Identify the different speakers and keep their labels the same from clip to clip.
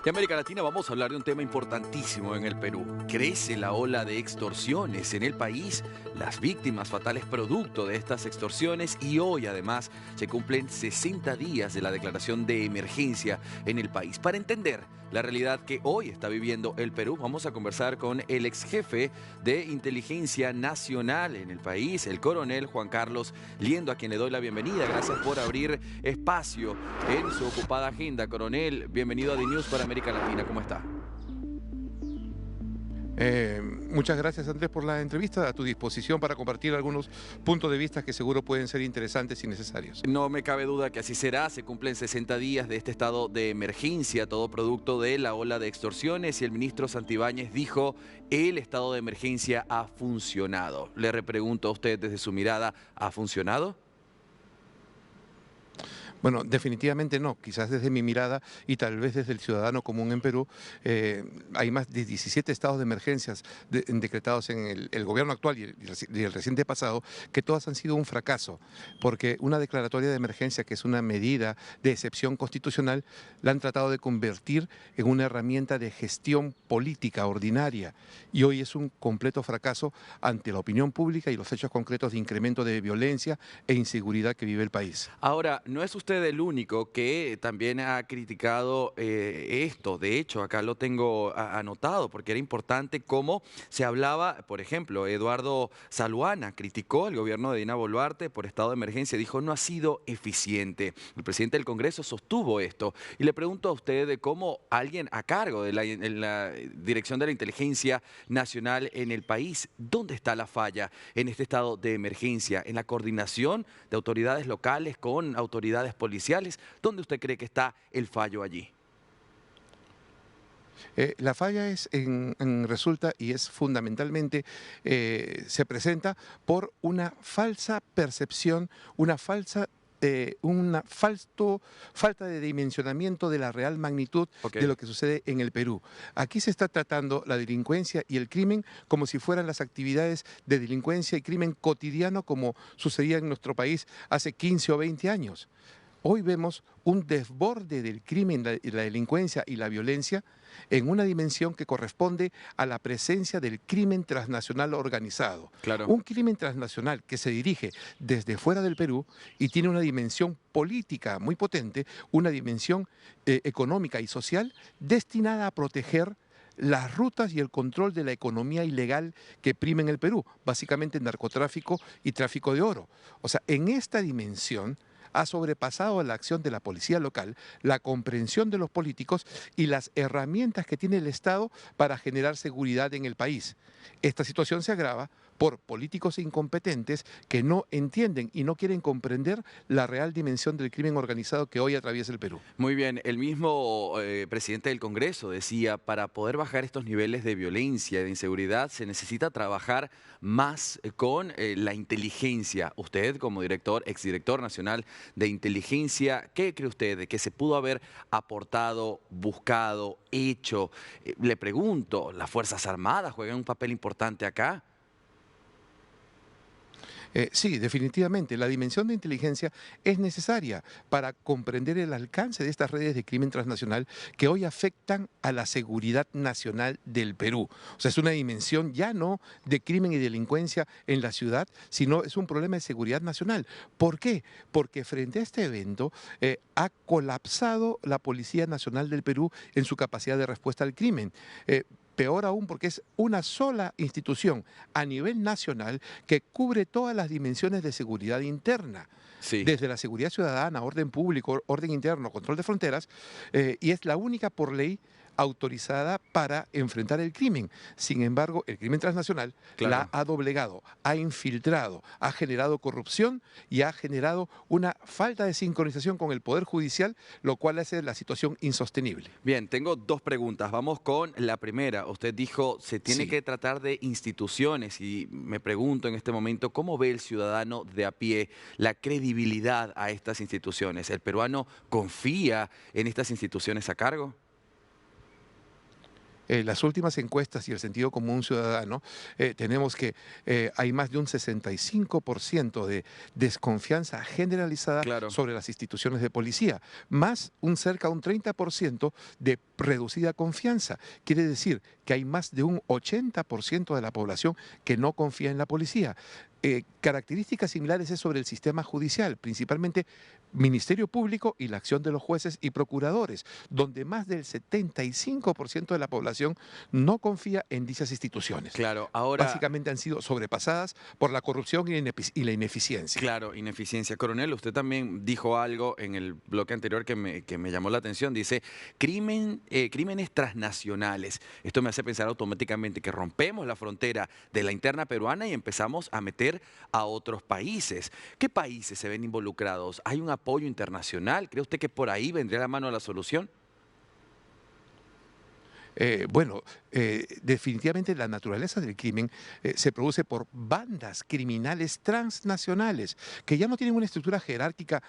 Speaker 1: De América Latina vamos a hablar de un tema importantísimo en el Perú. Crece la ola de extorsiones en el país, las víctimas fatales producto de estas extorsiones y hoy además se cumplen 60 días de la declaración de emergencia en el país. Para entender la realidad que hoy está viviendo el Perú, vamos a conversar con el ex jefe de inteligencia nacional en el país, el coronel Juan Carlos Liendo, a quien le doy la bienvenida. Gracias por abrir espacio en su ocupada agenda. Coronel, bienvenido a DNews para América Latina. ¿Cómo está?
Speaker 2: Muchas gracias, Andrés, por la entrevista. A tu disposición para compartir algunos puntos de vista que seguro pueden ser interesantes y necesarios.
Speaker 1: No me cabe duda que así será. Se cumplen 60 días de este estado de emergencia, todo producto de la ola de extorsiones, y el ministro Santibáñez dijo: el estado de emergencia ha funcionado. Le repregunto a usted desde su mirada, ¿ha funcionado?
Speaker 2: Bueno, definitivamente no. Quizás desde mi mirada y tal vez desde el ciudadano común en Perú, hay más de 17 estados de emergencias decretados en el gobierno actual y el reciente pasado, que todas han sido un fracaso, porque una declaratoria de emergencia, que es una medida de excepción constitucional, la han tratado de convertir en una herramienta de gestión política ordinaria, y hoy es un completo fracaso ante la opinión pública y los hechos concretos de incremento de violencia e inseguridad que vive el país.
Speaker 1: Ahora, no es usted el único que también ha criticado esto. De hecho, acá lo tengo anotado porque era importante cómo se hablaba. Por ejemplo, Eduardo Zaluana criticó al gobierno de Dina Boluarte por estado de emergencia. Dijo: no ha sido eficiente. El presidente del Congreso sostuvo esto. Y le pregunto a usted de cómo alguien a cargo de la dirección de la inteligencia nacional en el país, ¿dónde está la falla en este estado de emergencia? ¿En la coordinación de autoridades locales con autoridades policiales? ¿Dónde usted cree que está el fallo allí?
Speaker 2: La falla resulta y es fundamentalmente, se presenta por una falsa percepción, falta de dimensionamiento de la real magnitud
Speaker 1: Ok.
Speaker 2: de lo que sucede en el Perú. Aquí se está tratando la delincuencia y el crimen como si fueran las actividades de delincuencia y crimen cotidiano como sucedía en nuestro país hace 15 o 20 años. Hoy vemos un desborde del crimen, la delincuencia y la violencia en una dimensión que corresponde a la presencia del crimen transnacional organizado.
Speaker 1: Claro.
Speaker 2: Un crimen transnacional que se dirige desde fuera del Perú y tiene una dimensión política muy potente, una dimensión económica y social destinada a proteger las rutas y el control de la economía ilegal que prima en el Perú, básicamente narcotráfico y tráfico de oro. O sea, en esta dimensión ha sobrepasado la acción de la policía local, la comprensión de los políticos y las herramientas que tiene el Estado para generar seguridad en el país. Esta situación se agrava por políticos incompetentes que no entienden y no quieren comprender la real dimensión del crimen organizado que hoy atraviesa el Perú.
Speaker 1: Muy bien, el mismo presidente del Congreso decía: para poder bajar estos niveles de violencia y de inseguridad se necesita trabajar más con la inteligencia. Usted, como director, exdirector nacional de inteligencia, ¿qué cree usted de que se pudo haber aportado, buscado, hecho? Le pregunto, ¿las Fuerzas Armadas juegan un papel importante acá?
Speaker 2: Sí, definitivamente. La dimensión de inteligencia es necesaria para comprender el alcance de estas redes de crimen transnacional que hoy afectan a la seguridad nacional del Perú. O sea, es una dimensión ya no de crimen y delincuencia en la ciudad, sino es un problema de seguridad nacional. ¿Por qué? Porque frente a este evento ha colapsado la Policía Nacional del Perú en su capacidad de respuesta al crimen. Peor aún, porque es una sola institución a nivel nacional que cubre todas las dimensiones de seguridad interna,
Speaker 1: Sí.
Speaker 2: desde la seguridad ciudadana, orden público, orden interno, control de fronteras, y es la única por ley autorizada para enfrentar el crimen. Sin embargo, el crimen transnacional la
Speaker 1: Claro.
Speaker 2: ha doblegado, ha infiltrado, ha generado corrupción y ha generado una falta de sincronización con el Poder Judicial, lo cual hace la situación insostenible.
Speaker 1: Bien, tengo dos preguntas. Vamos con la primera. Usted dijo: se tiene
Speaker 2: Sí.
Speaker 1: que tratar de instituciones, y me pregunto en este momento, ¿cómo ve el ciudadano de a pie la credibilidad a estas instituciones? ¿El peruano confía en estas instituciones a cargo?
Speaker 2: Las últimas encuestas y el sentido común ciudadano, tenemos que hay más de un 65% de desconfianza generalizada
Speaker 1: Claro.
Speaker 2: sobre las instituciones de policía, más un cerca de un 30% de reducida confianza. Quiere decir que hay más de un 80% de la población que no confía en la policía. Características similares es sobre el sistema judicial, principalmente Ministerio Público y la acción de los jueces y procuradores, donde más del 75% de la población no confía en dichas instituciones.
Speaker 1: Claro, ahora,
Speaker 2: Básicamente han sido sobrepasadas por la corrupción y la ineficiencia.
Speaker 1: claro, ineficiencia. Coronel, usted también dijo algo en el bloque anterior que me llamó la atención. Dice, crímenes transnacionales. Esto me hace pensar automáticamente que rompemos la frontera de la interna peruana y empezamos a meter a otros países. ¿Qué países se ven involucrados? ¿Hay un apoyo internacional? ¿Cree usted que por ahí vendría la mano a la solución?
Speaker 2: Definitivamente la naturaleza del crimen se produce por bandas criminales transnacionales que ya no tienen una estructura jerárquica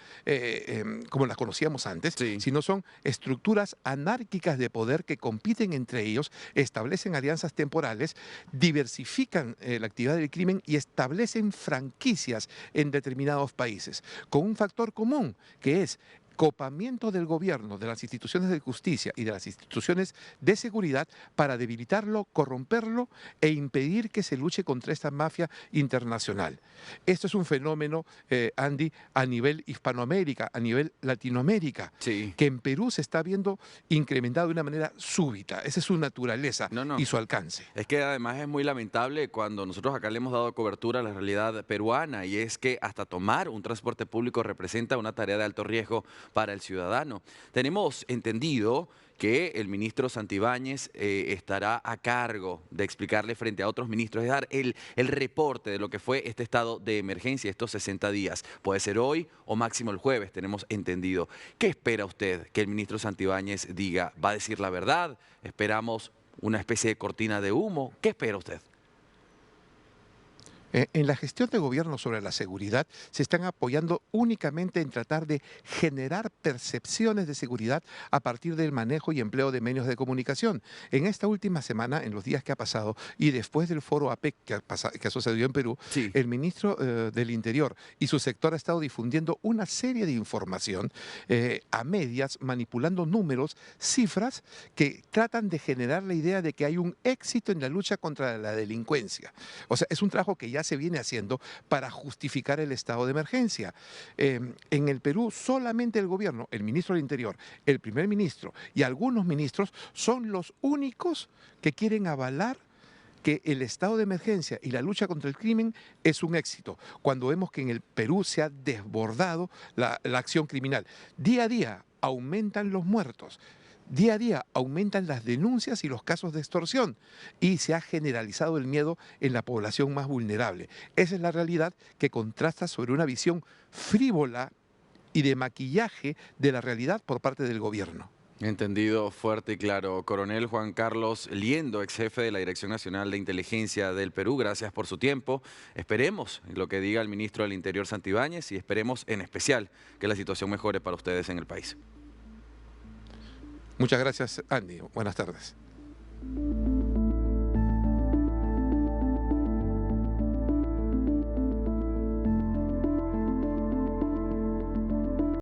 Speaker 2: como las conocíamos antes,
Speaker 1: Sí.
Speaker 2: sino son estructuras anárquicas de poder que compiten entre ellos, establecen alianzas temporales, diversifican la actividad del crimen y establecen franquicias en determinados países, con un factor común que es copamiento del gobierno, de las instituciones de justicia y de las instituciones de seguridad para debilitarlo, corromperlo e impedir que se luche contra esta mafia internacional. Esto es un fenómeno, Andy, a nivel Hispanoamérica, a nivel Latinoamérica,
Speaker 1: Sí.
Speaker 2: que en Perú se está viendo incrementado de una manera súbita. Esa es su naturaleza
Speaker 1: No, no.
Speaker 2: y su alcance.
Speaker 1: Es que además es muy lamentable cuando nosotros acá le hemos dado cobertura a la realidad peruana y es que hasta tomar un transporte público representa una tarea de alto riesgo para el ciudadano. Tenemos entendido que el ministro Santibáñez estará a cargo de explicarle frente a otros ministros, de dar el reporte de lo que fue este estado de emergencia estos 60 días. Puede ser hoy o máximo el jueves, tenemos entendido. ¿Qué espera usted que el ministro Santibáñez diga? ¿Va a decir la verdad? ¿Esperamos una especie de cortina de humo? ¿Qué espera usted?
Speaker 2: En la gestión de gobierno sobre la seguridad se están apoyando únicamente en tratar de generar percepciones de seguridad a partir del manejo y empleo de medios de comunicación. En esta última semana, en los días que ha pasado y después del foro APEC que ha sucedido en Perú,
Speaker 1: Sí.
Speaker 2: el ministro del Interior y su sector ha estado difundiendo una serie de información a medias, manipulando números, cifras que tratan de generar la idea de que hay un éxito en la lucha contra la delincuencia. O sea, es un trabajo que ya se viene haciendo para justificar el estado de emergencia. En el Perú solamente el gobierno, el ministro del Interior, el primer ministro y algunos ministros son los únicos que quieren avalar que el estado de emergencia y la lucha contra el crimen es un éxito, cuando vemos que en el Perú se ha desbordado la acción criminal. Día a día aumentan los muertos. Día a día aumentan las denuncias y los casos de extorsión y se ha generalizado el miedo en la población más vulnerable. Esa es la realidad que contrasta sobre una visión frívola y de maquillaje de la realidad por parte del gobierno.
Speaker 1: Entendido, fuerte y claro. Coronel Juan Carlos Liendo, ex jefe de la Dirección Nacional de Inteligencia del Perú, gracias por su tiempo. Esperemos lo que diga el ministro del Interior Santibáñez y esperemos en especial que la situación mejore para ustedes en el país.
Speaker 2: Muchas gracias, Andy. Buenas tardes.